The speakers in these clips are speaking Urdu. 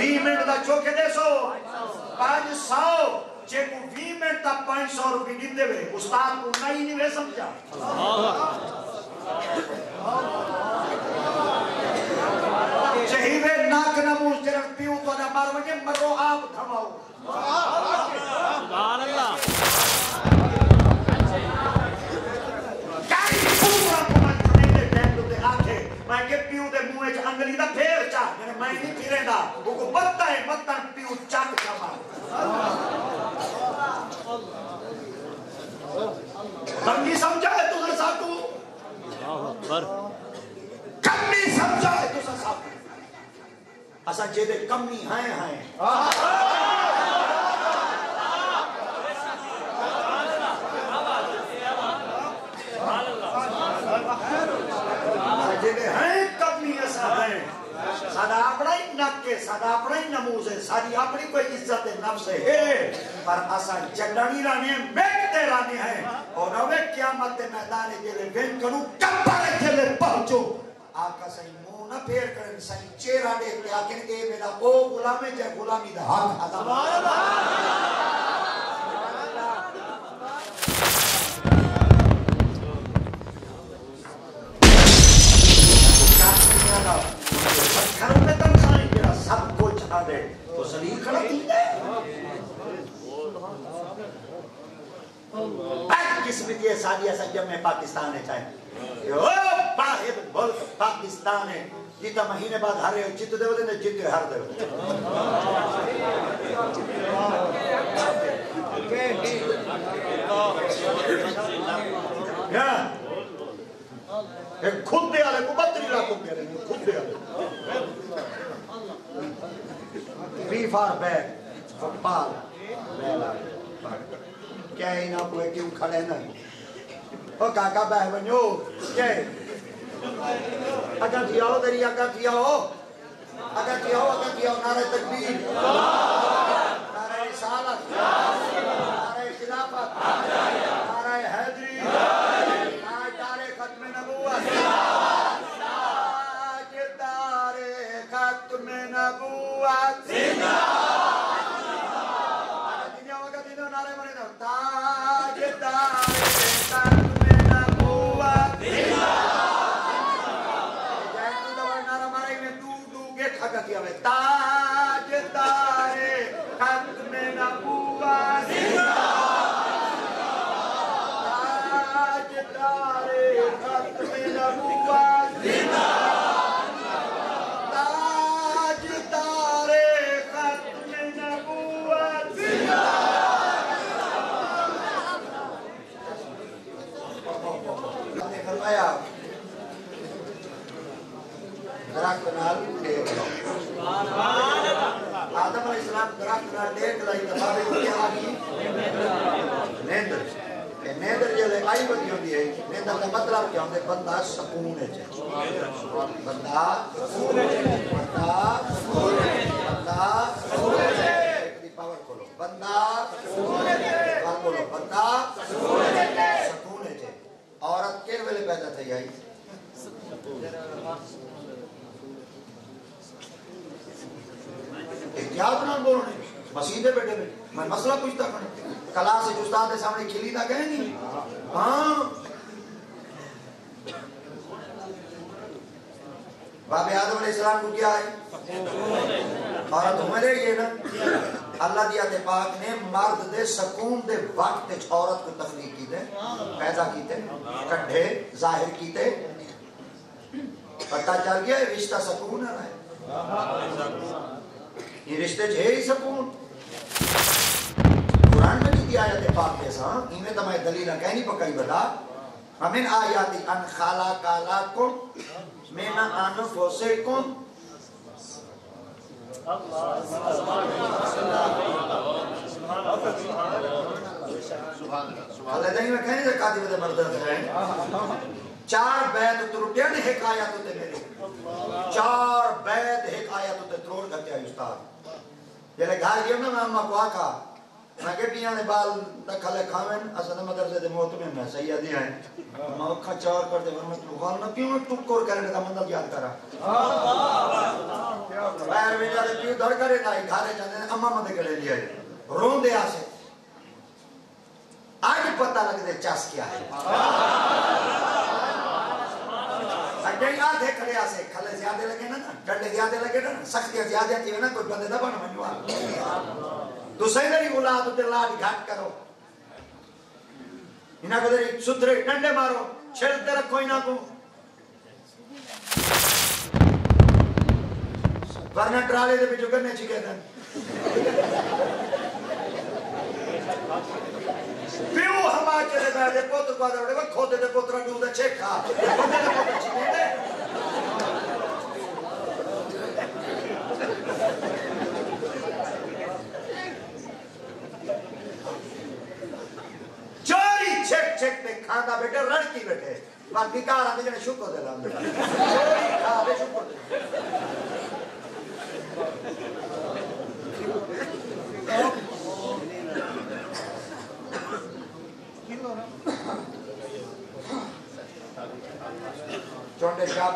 20 منٹ دا چوکے دے سو 500 جے کو 20 منٹ دا 500 روپی نہیں دے وے استاد کو نہیں وے سمجھا چہیوے ناک نموز جرک پیو تو نہ مار وجے مرو آپ تھماؤ سبحان اللہ کئی پورا کمان چنے دے ٹینڈو دے آکھے میں کہ پیو دے موے چا انگلی دا پھیر چا میں نہیں پھیرے دا وہ کو بتا ہے مطن پیو چاک چا کمی سمجھا ہے تو سر ساتو کمی سمجھا ہے تو سر ساتو اسا جے دے کمی ہیں جے دے ہیں کمی ایسا ہیں سادہ اپنا ہی نکے سادہ اپنا ہی نموز ہے ساری اپنی کوئی عزت نفس ہے پر اسا جگڑی رانے میکتے رانے ہیں اور اوے قیامت میدان جلے بین کنو کپڑے جلے پہنچو آقا سہی منہ نہ پھیر کرن سہی چہرہ دیکھ کے آکن اے میرا او غلام ہے جائے غلامی دا حق ادا گھر میں تنخواہیں جڑا سب کچھ آ دے تو سلیل کھڑا تھی ایک قسم کی سالیہ سنجم میں پاکستان ہے چاہے واحد ملک پاکستان ہے جیتا مہینے بعد ہرے جت دے ہوتے ہیں جت ہر دے ہوتے ایک خود دے آلے کو 32 لاکھوں کہہ رہے ہیں خود دے آلے بی فار بیک فٹبال کیا ہی نہ کوئی کیوں کھڑے نہیں او کاکا بہ بنیو کیا اگر تھیاؤ تیری اگر تھیاؤ نعرہ تکبیر نعرہ رسالت نعرہ خلافت نعرہ حیدری تاجدار ختم نبوت تاجدار ختم نبوت نعرہ مرے دو تاجدار ختم نبوت تاجدار ختم نبوت تاجدار ختم نبوت تاجدار ختم نبوت نے فرمایا درخت نال دیکھ لو آدم علیہ السلام درخت نال دیکھ لائی تبابے کو کیا آگی نیندر نیندر جلے آئی بدی ہوتی ہے نیندر کا مطلب کیا ہوتا ہے بندہ سکون ہے بندہ سکون ہے ایک دی پاور کھولو بندہ سکون ہے بولو بندہ سکون ہے عورت کیر ویلے پیدا تھی آئی احتیاط نہ بولنے مسیدے بیٹھے میں مسئلہ پوچھتا کرنے کلاس سے استاد کے سامنے کھلی نہ کہیں نہیں ہاں باب آدم علیہ السلام کو کیا ہے عورت ہمارے یہ نا اللہ دیا تے پاک نے مرد دے سکون دے وقت عورت کو تخلیق کی دے پیدا کی تے کڈھے ظاہر کی تے پتہ چل گیا رشتہ سکون ہے یہ رشتے چھے ہی سکون قرآن میں کی آیت پاک کے ساتھ انہیں تمہیں دلیلہ کہنی پکڑی بتا ہمیں آیاتی ان خالق لکم من انفسکم اللہ دہی میں کہنے سے قادی بدے مردد ہے 4 بیت ترٹیاں حکایت ہوتے میرے 4 بیت حکایت ہوتے تروڑ کرتے ہیں استاد جلے گھر گئے میں اممہ کو آکا میں کہ پیاں نے بال دکھلے کھاویں اسد مدرسے دے موت میں سیدی ہیں میں اکھا چار کر دے ورمت لغال نہ کیوں ٹکور کرنے کا مندل یاد کرا بیر میں جارے پیو دڑ کرے نائی گھارے جانے اممہ مدے کڑے لیا ہے رون دے آسے آج پتہ لگ دے چاس کیا ہے اگر آدھے کھڑے آسے کھلے زیادہ لگے نا ڈنڈے زیادہ لگے نا سختیاں زیادہ تھی نا کوئی بندے دبا نہ منجوا تو سیدری اولاد تے لاڈ گھٹ کرو انہاں کو دری سترے ڈنڈے مارو چھلتے رکھو انہاں کو ورنہ ٹرالے دے بچو کرنے چکے دن پیو ہما چلے بیٹھے پوتر کو آدھے وہ کھوتے دے پوترہ ڈودہ چھکا کھوتے دے پوتر چھکے دے چوری چھک چھک دے کھاندہ بیٹھے رڑکی بیٹھے باقی کار آدھے جنے شکو دے لام چوری کھا دے شکو دے چونڈے جا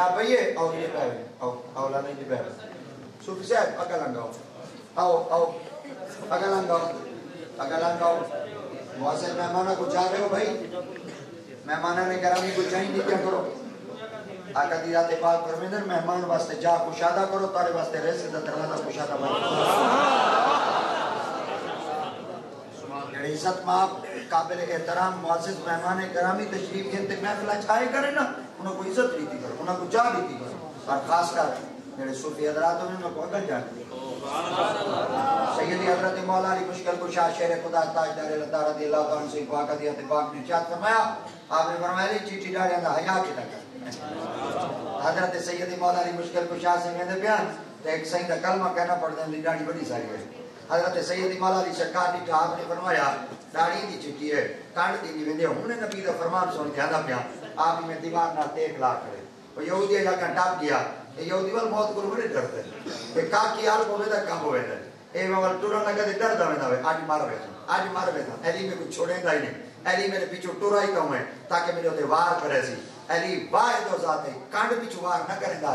پئیے آؤ یہ پہوے آؤ لانے یہ پہوے صوفی صاحب اگل انگاؤ آؤ اگل انگاؤ معاصر مہمانہ کو چاہ رہے ہو بھائی مہمانہ نے گرامی کو چاہیں نہیں کیا کرو آقا دیرات پاک فرمیدر مہمان واسطے جا کشادہ کرو تارے واسطے رہے سے دروازہ کشادہ بنا عزت ماں قابل احترام معزز مہمان گرامی تشریف کے انتق محفلہ چاہے کرے نا انہوں کو عزت لیتی کرو انہوں کو جا لیتی کرو اور خاص کر میرے صوفی حضرات انہوں کو اگر جانے سیدی حضرت مولا علی مشکل کشا شیر خدا تاجدار اللہ رضی اللہ عنہ سے واقع دیت پاک نے چاہت فرمایا آپ نے فرمایا لی چیٹی ڈاڑی اندھا حیاء کی لگا حضرت سیدی مولا علی مشکل کشا سے میں نے بیان تو ایک سیدہ کلمہ کہنا پڑ دیں لی ڈاڑی بڑی ساری ہے حضرت سیدی مولا علی سرکار نے کہا آپ نے فرمایا داڑھی دی چٹی ہے کانڈ دی نہیں ویندے ہوں نے نبی دا فرمان سن کے آدھا پیا آپ میں دیوار نہ تیک لا کرے وہ یہودی جا کر ٹاپ گیا یہودی وال موت کو بڑے ڈرتے کہ کاکی حال کو ویدہ کام ہوئے دے اے وال ٹورا نہ کہتے ڈر دا ویدہ آج مار بیتا ایلی میں کچھ چھوڑیں گا ہی نہیں ایلی میرے پیچھو ٹورا ہی کہوں ہے تاکہ میرے ہوتے وار کرے سی ایلی واحد و ذات ہے کانڈ پیچھو وار نہ کریں گا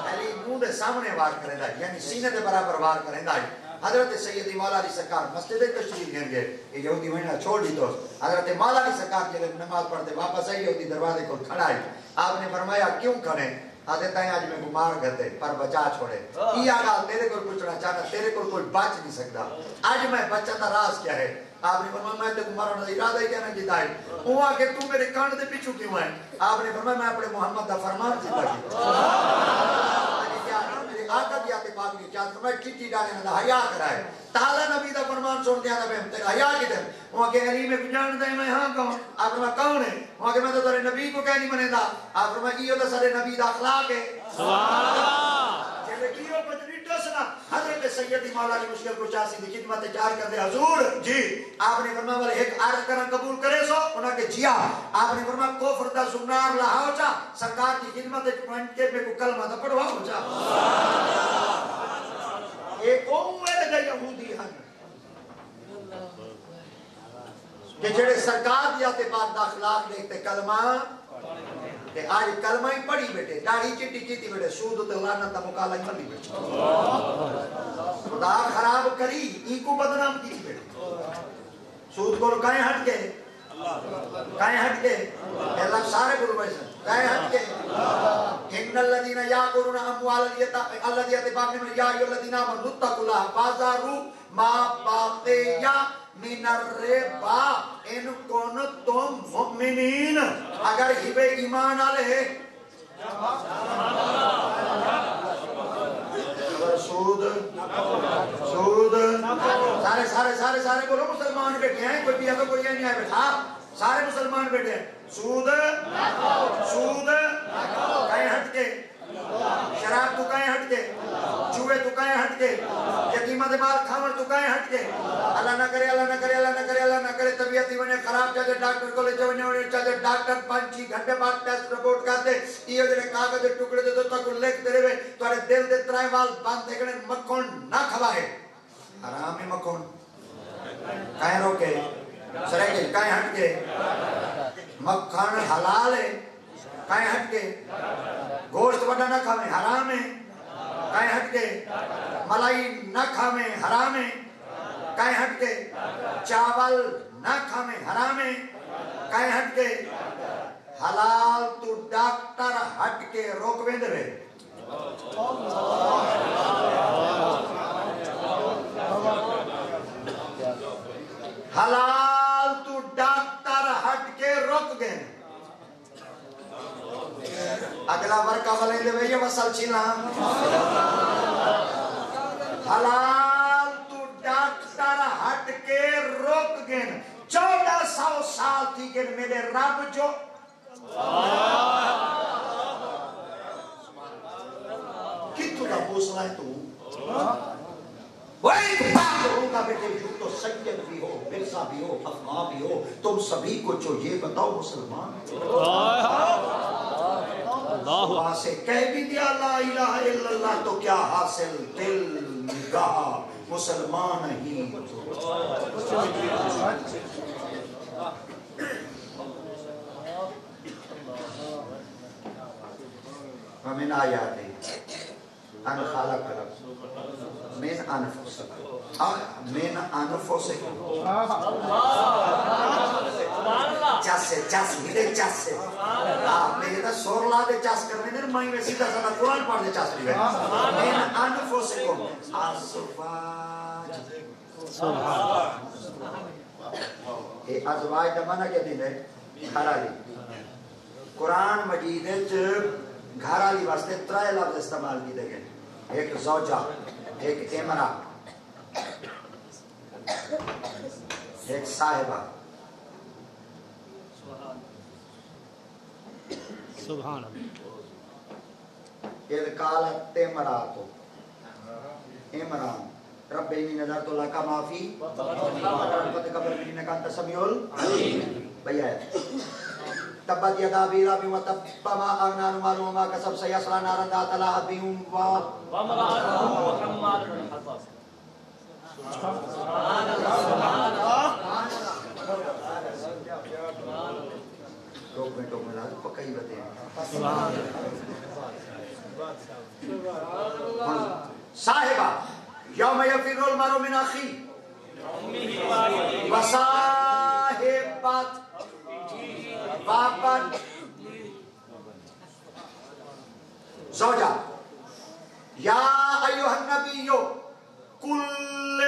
ایلی منہ دے سامنے وار کریں گا یعنی سینے دے برابر وار کریں گا حضرت سیدی مولا علی سرکار مسجد تشریف گئیں گے یہ یہودی مہینہ چھوڑ دی تو حضرت مولا علی سرکار جب نماز پڑھتے واپس آئی یہودی دروازے کو کھڑا ہے آپ نے فرمایا کیوں کھڑے حضرت آج میں کو مار گھتے پر بچا چھوڑے یہ آگا تیرے کو پوچھنا چاہتا تیرے کو کوئی بچ نہیں سکتا آج میں بچہ تا راز کیا ہے آپ نے فرمایا میں تے کو مارنا ارادہ ہی کیا نہ کیتا ہے وہ آگے تو میرے کان دے پیچھو کیوں ہے آپ نے فرمایا میں اپنے محمد دا فرمان سیدھا کیا آقا کی آتے پاک نے چاہتا میں چٹی ڈالے نہ حیاء کرائے تالا نبی دا فرمان سن دیا نبی تیرا حیاء کی دیں وہاں کہ علی میں پجان دے میں ہاں کہوں آپ نے کون ہے وہاں کہ میں تو تارے نبی کو کہنی منے دا آپ نے کیوں تو سارے نبی دا اخلاق ہے سبحان اللہ چلے کیوں پتنی ٹسنا حضرت سیدی مولا علی مشکل کو چاسی دی خدمت چار کر دے حضور جی آپ نے فرمایا والے ایک عرض کرنا قبول کرے سو انہاں کے جیا آپ نے فرمایا کفر دا زنار لہاو چا سرکار کی خدمت پوائنٹ کے میں کو کلمہ دا پڑھوا ہو چا ایک اوہ دے یہودی ہن کہ جڑے سرکار دیاتے بعد دا اخلاق دیکھتے کلمہ کہ آج کلمہ ہی پڑھی بیٹے داڑھی چٹی چیتی بیٹے سود تے لعنت دا مقالہ ہی پڑھی بیٹے خدا خراب کری ای کو بدنام کی بیٹے سود کو کہیں ہٹ کے کہیں ہٹ کے اللہ سارے گروہ بیسن کہیں ہٹ کے ان الذین یاکلون اموال الیتیم باقی یا ایھا الذین آمنوا اتقوا اللہ وذروا ما بقی من الربا ان کنتم مؤمنین اگر ہبے ایمان آلے ہے سود سارے بولو مسلمان بیٹھے ہیں کوئی بھی اگر کوئی نہیں آئے بیٹھا سارے مسلمان بیٹھے ہیں سود کہیں ہٹ کے شراب تو کہیں ہٹ کے چوہے تو کہیں ہٹ کے یتیمہ دے مال کھاور تو کہیں ہٹ کے اللہ نہ کرے اللہ نہ کرے اللہ نہ کرے اللہ نہ کرے طبیعت ہی بنے خراب چاہتے ڈاکٹر کو لے جاؤ چاہتے ڈاکٹر 5-6 گھنٹے بعد ٹیسٹ رپورٹ کرتے یہ جنہیں کاغذ ٹکڑے دے دو تک لکھ دے رہے تو ارے دل دے ترائے وال باندھ دے گنے مکھن نہ کھوائے حرام ہے مکھن کہیں روکے سرے کے کہیں ہٹ کے مکھن حلال ہے کہیں ہٹ کے گوشت وڈا نہ کھاویں حرام ہے کہیں ہٹ کے ملائی نہ کھاویں حرام ہے کہیں ہٹ کے چاول نہ کھاویں حرام ہے کہیں ہٹ کے حلال تو ڈاکٹر ہٹ کے روک ویندے رہے حلال تو ڈاکٹر ہٹ کے روک گئے اگلا ورکا بلیں دے بھئی وصل چھنا حلال تو ڈاکٹر ہٹ کے روک گئے 1400 سال تھی کہ میرے رب جو کتو دا حوصلہ ہے تو وہ ایک بات ہوگا بیٹے جو تو سید بھی ہو مرزا بھی ہو افغان بھی ہو تم سبھی کو جو یہ بتاؤ مسلمان اللہ سے کہہ بھی دیا لا الہ الا اللہ تو کیا حاصل دل نگاہ مسلمان ہی ومن آیاتے ان خالق من انفسکم من انفسکم چاسے چاس ہیدے چاسے میرے دا سور لا دے چاس کرنے دے مائیں میں سیدھا سادہ قرآن پڑھ دے چاس بھی گئے من انفسکم ازواج اے ازواج دا مانا کیا دن ہے گھرالی قرآن مجید گھرالی واسطے ترائے لفظ استعمال کی دے گئے ایک زوجہ ایک امرہ ایک صاحبہ سبحان اللہ اذ قالت امراتو عمران رب انی نظرت لک ما فی بطنی قبل منی انک انت السمیع العلیم بھئی آیت تبت یدا ابی لہب وتب ما اغنی عنہ مالہ وما کسب سیصلی نارا ذات لہب وامرأتہ حمالۃ الحطب سبحان اللہ ٹوک میں لازم پکائی بتے ہیں صاحبہ یوم یفر المرء من اخیہ وصاحبۃ بابن زوجہ یا ایوہ النبی کل